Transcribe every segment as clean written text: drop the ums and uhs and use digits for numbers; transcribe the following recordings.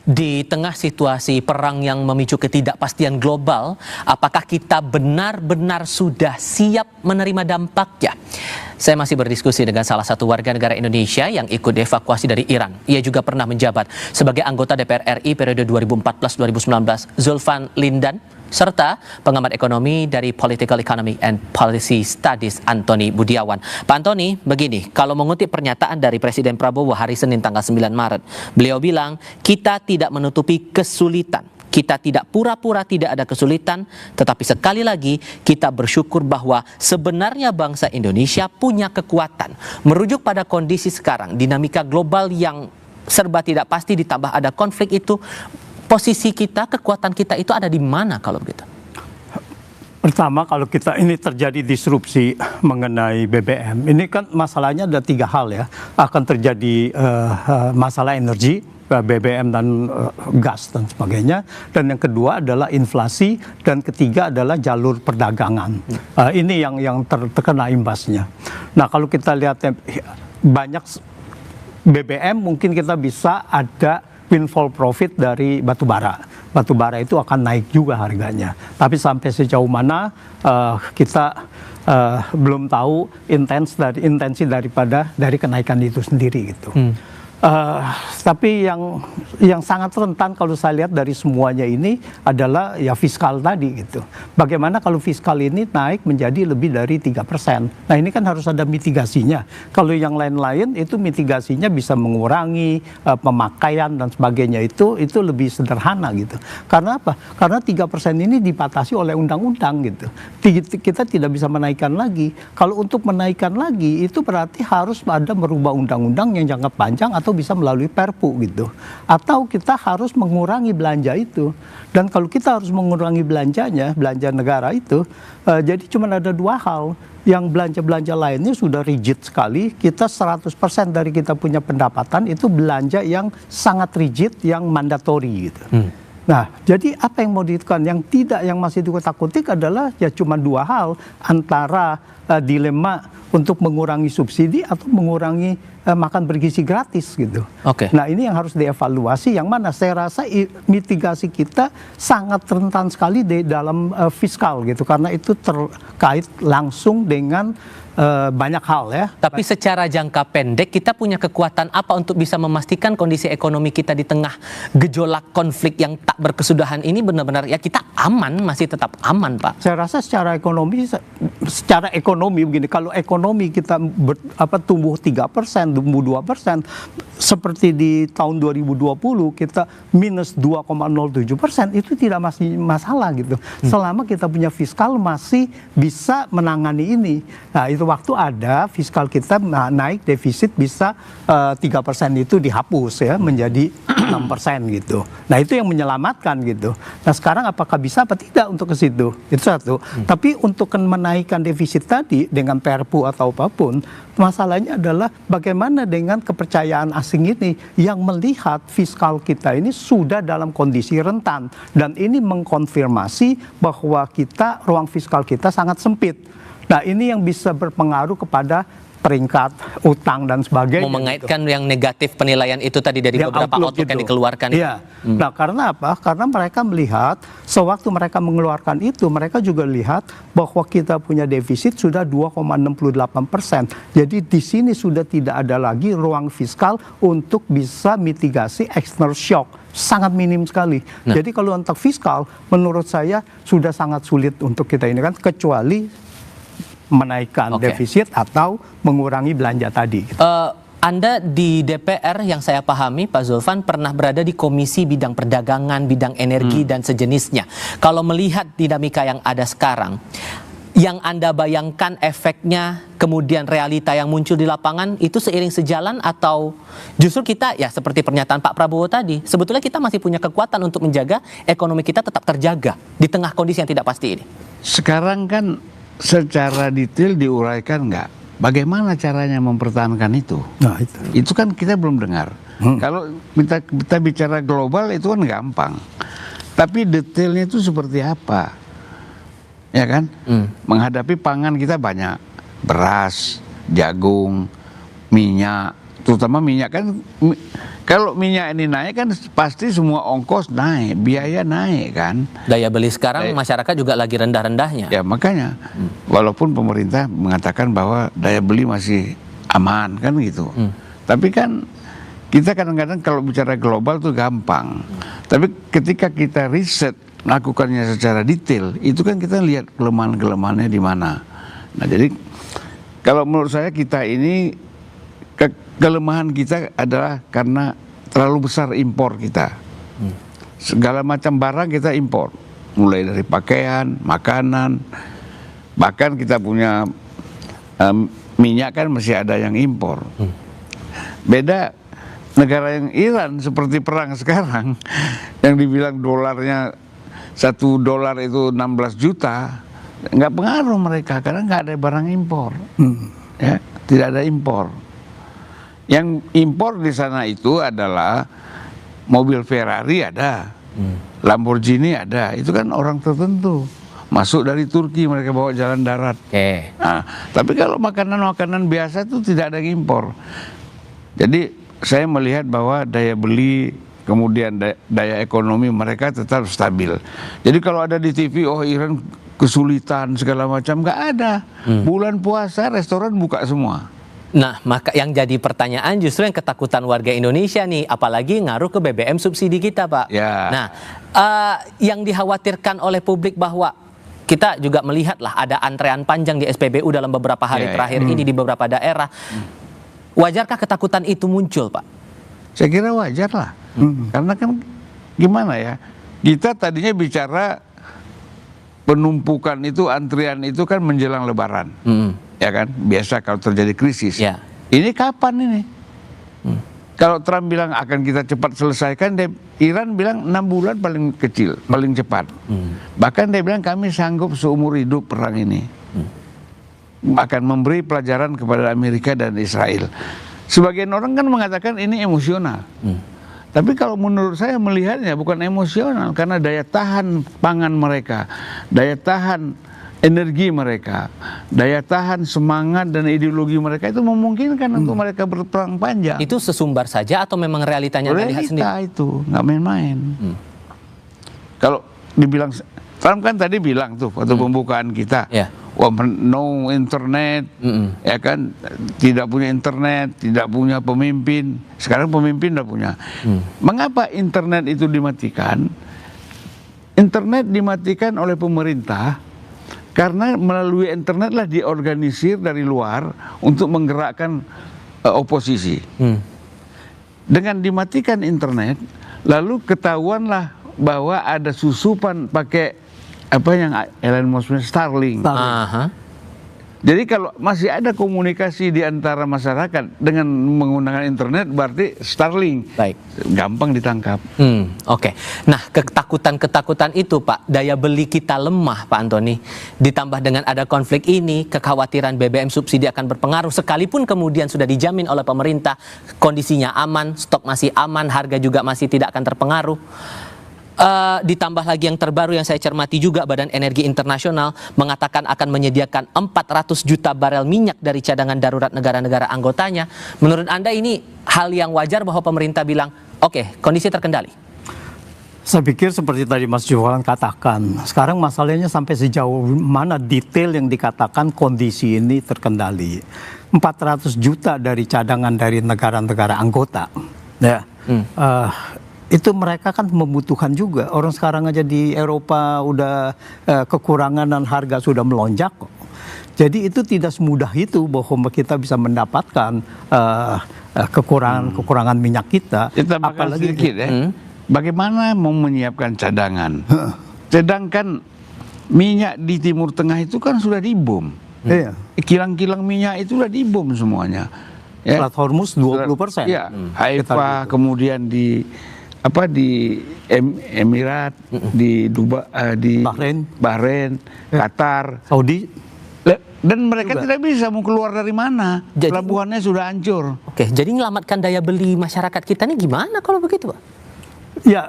Di tengah situasi perang yang memicu ketidakpastian global, apakah kita benar-benar sudah siap menerima dampaknya? Saya masih berdiskusi dengan salah satu warga negara Indonesia yang ikut dievakuasi dari Iran. Ia juga pernah menjabat sebagai anggota DPR RI periode 2014-2019, Zulfan Lindan, serta pengamat ekonomi dari Political Economy and Policy Studies, Antoni Budiawan. Pak Antoni, begini, kalau mengutip pernyataan dari Presiden Prabowo hari Senin tanggal 9 Maret, beliau bilang, kita tidak menutupi kesulitan. Kita tidak pura-pura tidak ada kesulitan, tetapi sekali lagi kita bersyukur bahwa sebenarnya bangsa Indonesia punya kekuatan. Merujuk pada kondisi sekarang, dinamika global yang serba tidak pasti ditambah ada konflik itu, posisi kita, kekuatan kita itu ada di mana kalau begitu? Pertama, kalau kita ini terjadi disrupsi mengenai BBM, ini kan masalahnya ada 3 hal ya. Akan terjadi masalah energi, BBM dan gas dan sebagainya. Dan yang kedua adalah inflasi, dan ketiga adalah jalur perdagangan. Ini yang terkena imbasnya. Nah, kalau kita lihat banyak BBM, mungkin kita bisa ada windfall profit dari batubara. Batubara itu akan naik juga harganya. Tapi sampai sejauh mana kita belum tahu intensi dari kenaikan itu sendiri gitu. Tapi yang sangat rentan kalau saya lihat dari semuanya ini adalah ya fiskal tadi gitu. Bagaimana kalau fiskal ini naik menjadi lebih dari 3%. Nah, ini kan harus ada mitigasinya. Kalau yang lain-lain itu mitigasinya bisa mengurangi pemakaian dan sebagainya, itu lebih sederhana gitu. Karena apa? Karena 3% ini dibatasi oleh undang-undang gitu. Kita tidak bisa menaikkan lagi. Kalau untuk menaikkan lagi itu berarti harus ada merubah undang-undang yang jangka panjang atau bisa melalui Perpu gitu. Atau kita harus mengurangi belanja itu. Dan kalau kita harus mengurangi belanjanya, belanja negara itu, jadi cuma ada 2 hal. Yang belanja-belanja lainnya sudah rigid sekali. Kita 100% dari kita punya pendapatan itu belanja yang sangat rigid, yang mandatori gitu. Nah, jadi apa yang mau dilakukan? Yang masih dikutak-kutik adalah ya cuma 2 hal. Antara dilema untuk mengurangi subsidi atau mengurangi makan bergizi gratis gitu. Nah, ini yang harus dievaluasi. Yang mana saya rasa mitigasi kita sangat rentan sekali di dalam fiskal gitu. Karena itu terkait langsung dengan banyak hal ya. Tapi secara jangka pendek kita punya kekuatan apa untuk bisa memastikan kondisi ekonomi kita di tengah gejolak konflik yang tak berkesudahan ini benar-benar ya kita aman, masih tetap aman, Pak? Saya rasa secara ekonomi begini, kalau ekonomi kita tumbuh 3%, tumbuh 2%, seperti di tahun 2020 kita minus 2,07%, itu tidak masih masalah gitu. Selama kita punya fiskal masih bisa menangani ini. Nah, itu waktu ada fiskal kita naik, defisit bisa 3% itu dihapus ya menjadi 6% gitu. Nah, itu yang menyelamatkan gitu. Nah, sekarang apakah bisa apa tidak untuk ke situ? Itu satu. Tapi untuk menaikkan defisit tadi dengan Perpu atau apapun, masalahnya adalah bagaimana dengan kepercayaan asing ini yang melihat fiskal kita ini sudah dalam kondisi rentan. Dan ini mengkonfirmasi bahwa ruang fiskal kita sangat sempit. Nah, ini yang bisa berpengaruh kepada peringkat utang dan sebagainya. Mau mengaitkan yang negatif penilaian itu tadi dari beberapa outlook yang dikeluarkan. Iya. Nah, karena apa? Karena mereka melihat sewaktu mereka mengeluarkan itu, mereka juga lihat bahwa kita punya defisit sudah 2,68%. Jadi di sini sudah tidak ada lagi ruang fiskal untuk bisa mitigasi external shock. Sangat minim sekali. Nah, jadi kalau untuk fiskal, menurut saya sudah sangat sulit untuk kita ini kan, kecuali menaikkan defisit atau mengurangi belanja tadi. Anda di DPR yang saya pahami, Pak Zulfan, pernah berada di Komisi Bidang Perdagangan, Bidang Energi, dan sejenisnya. Kalau melihat dinamika yang ada sekarang, yang Anda bayangkan efeknya, kemudian realita yang muncul di lapangan, itu seiring sejalan atau justru kita, ya seperti pernyataan Pak Prabowo tadi, sebetulnya kita masih punya kekuatan untuk menjaga ekonomi kita tetap terjaga di tengah kondisi yang tidak pasti ini? Sekarang kan secara detail diuraikan nggak? Bagaimana caranya mempertahankan itu? Nah, itu kan kita belum dengar. Kalau kita bicara global itu kan gampang. Tapi detailnya itu seperti apa? Ya kan? Menghadapi pangan kita banyak. Beras, jagung, minyak. Terutama minyak kan Kalau minyak ini naik kan pasti semua ongkos naik, biaya naik kan. Daya beli sekarang masyarakat juga lagi rendah-rendahnya. Ya makanya, walaupun pemerintah mengatakan bahwa daya beli masih aman kan gitu. Tapi kan kita kadang-kadang kalau bicara global tuh gampang. Tapi ketika kita riset, lakukannya secara detail, itu kan kita lihat kelemahan-kelemahannya di mana. Nah jadi kalau menurut saya kita ini kelemahan kita adalah karena terlalu besar impor kita. Segala macam barang kita impor, mulai dari pakaian, makanan, bahkan kita punya minyak kan masih ada yang impor. Beda negara yang Iran seperti perang sekarang, yang dibilang dolarnya $1 itu 16 juta, nggak pengaruh mereka karena nggak ada barang impor, ya tidak ada impor. Yang impor di sana itu adalah mobil Ferrari ada, Lamborghini ada, itu kan orang tertentu. Masuk dari Turki mereka bawa jalan darat. Nah, tapi kalau makanan-makanan biasa itu tidak ada yang impor. Jadi saya melihat bahwa daya beli kemudian daya ekonomi mereka tetap stabil. Jadi kalau ada di TV, oh Iran kesulitan segala macam, nggak ada. Bulan puasa restoran buka semua. Nah, maka yang jadi pertanyaan justru yang ketakutan warga Indonesia nih, apalagi ngaruh ke BBM subsidi kita, Pak. Ya. Nah, yang dikhawatirkan oleh publik bahwa kita juga melihatlah ada antrean panjang di SPBU dalam beberapa hari terakhir ini di beberapa daerah. Wajarkah ketakutan itu muncul, Pak? Saya kira wajar lah. Karena kan gimana ya, kita tadinya bicara penumpukan itu, antrian itu kan menjelang Lebaran. Ya kan, biasa kalau terjadi krisis. Ya. Ini kapan ini? Kalau Trump bilang akan kita cepat selesaikan, Iran bilang 6 bulan paling kecil, paling cepat. Bahkan dia bilang kami sanggup seumur hidup perang ini. Akan memberi pelajaran kepada Amerika dan Israel. Sebagian orang kan mengatakan ini emosional. Tapi kalau menurut saya melihatnya bukan emosional, karena daya tahan pangan mereka, daya tahan energi mereka, daya tahan semangat dan ideologi mereka itu memungkinkan untuk mereka berperang panjang. Itu sesumbar saja atau memang realitanya Anda lihat sendiri? Realita itu, nggak main-main. Kalau dibilang, Trump kan tadi bilang tuh waktu pembukaan kita, wah no internet, ya kan, tidak punya internet, tidak punya pemimpin. Sekarang pemimpin udah punya. Mengapa internet itu dimatikan? Internet dimatikan oleh pemerintah karena melalui internet lah diorganisir dari luar untuk menggerakkan oposisi. Dengan dimatikan internet, lalu ketahuanlah bahwa ada susupan pakai apa yang Elon Musk Starlink. Jadi kalau masih ada komunikasi di antara masyarakat dengan menggunakan internet, berarti Starlink. Baik. Gampang ditangkap. Oke. Nah, ketakutan-ketakutan itu, Pak, daya beli kita lemah, Pak Antoni. Ditambah dengan ada konflik ini, kekhawatiran BBM subsidi akan berpengaruh, sekalipun kemudian sudah dijamin oleh pemerintah, kondisinya aman, stok masih aman, harga juga masih tidak akan terpengaruh. Ditambah lagi yang terbaru yang saya cermati juga, Badan Energi Internasional mengatakan akan menyediakan 400 juta barel minyak dari cadangan darurat negara-negara anggotanya. Menurut Anda ini hal yang wajar bahwa pemerintah bilang, oke, kondisi terkendali? Saya pikir seperti tadi Mas Jualan katakan, sekarang masalahnya sampai sejauh mana detail yang dikatakan kondisi ini terkendali. 400 juta dari cadangan dari negara-negara anggota. Ya. Itu mereka kan membutuhkan juga. Orang sekarang aja di Eropa udah kekurangan dan harga sudah melonjak kok. Jadi itu tidak semudah itu bahwa kita bisa mendapatkan kekurangan minyak kita. Apalagi sedikit ya. Bagaimana mau menyiapkan cadangan? Sedangkan minyak di Timur Tengah itu kan sudah dibom. Kilang-kilang minyak itu sudah dibom semuanya. Plat Hormuz 20%. Ya, Haifa, kemudian di Emirat, di Dubai, di Bahrain, Qatar, Saudi, dan mereka tidak bisa mau keluar dari mana. Pelabuhannya sudah hancur. Oke, jadi menyelamatkan daya beli masyarakat kita ini gimana kalau begitu, Pak? Ya,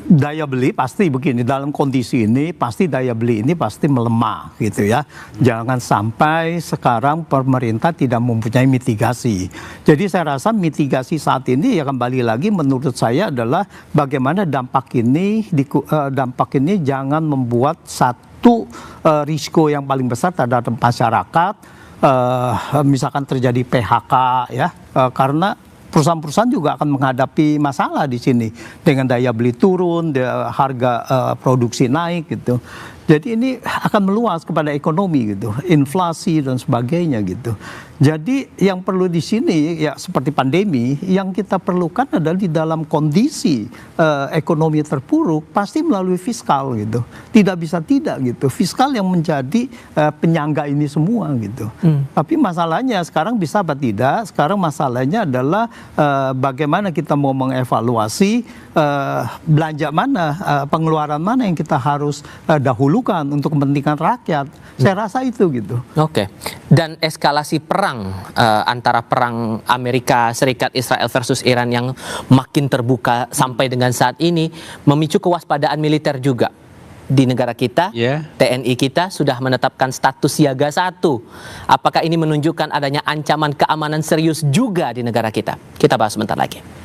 daya beli pasti begini, dalam kondisi ini pasti daya beli ini pasti melemah gitu ya. Jangan sampai sekarang pemerintah tidak mempunyai mitigasi. Jadi saya rasa mitigasi saat ini ya kembali lagi menurut saya adalah bagaimana dampak ini jangan membuat satu risiko yang paling besar terhadap masyarakat, misalkan terjadi PHK ya, karena perusahaan-perusahaan juga akan menghadapi masalah di sini dengan daya beli turun, harga produksi naik gitu. Jadi ini akan meluas kepada ekonomi gitu, inflasi dan sebagainya gitu. Jadi yang perlu di sini ya seperti pandemi, yang kita perlukan adalah di dalam kondisi ekonomi terpuruk pasti melalui fiskal gitu. Tidak bisa tidak gitu. Fiskal yang menjadi penyangga ini semua gitu. Tapi masalahnya sekarang bisa apa tidak? Sekarang masalahnya adalah bagaimana kita mau mengevaluasi belanja mana, pengeluaran mana yang kita harus dahulukan untuk kepentingan rakyat. Saya rasa itu gitu. Oke. Dan eskalasi perang antara perang Amerika Serikat Israel versus Iran yang makin terbuka sampai dengan saat ini memicu kewaspadaan militer juga di negara kita. TNI kita sudah menetapkan status siaga 1. Apakah ini menunjukkan adanya ancaman keamanan serius juga di negara kita? Kita bahas sebentar lagi.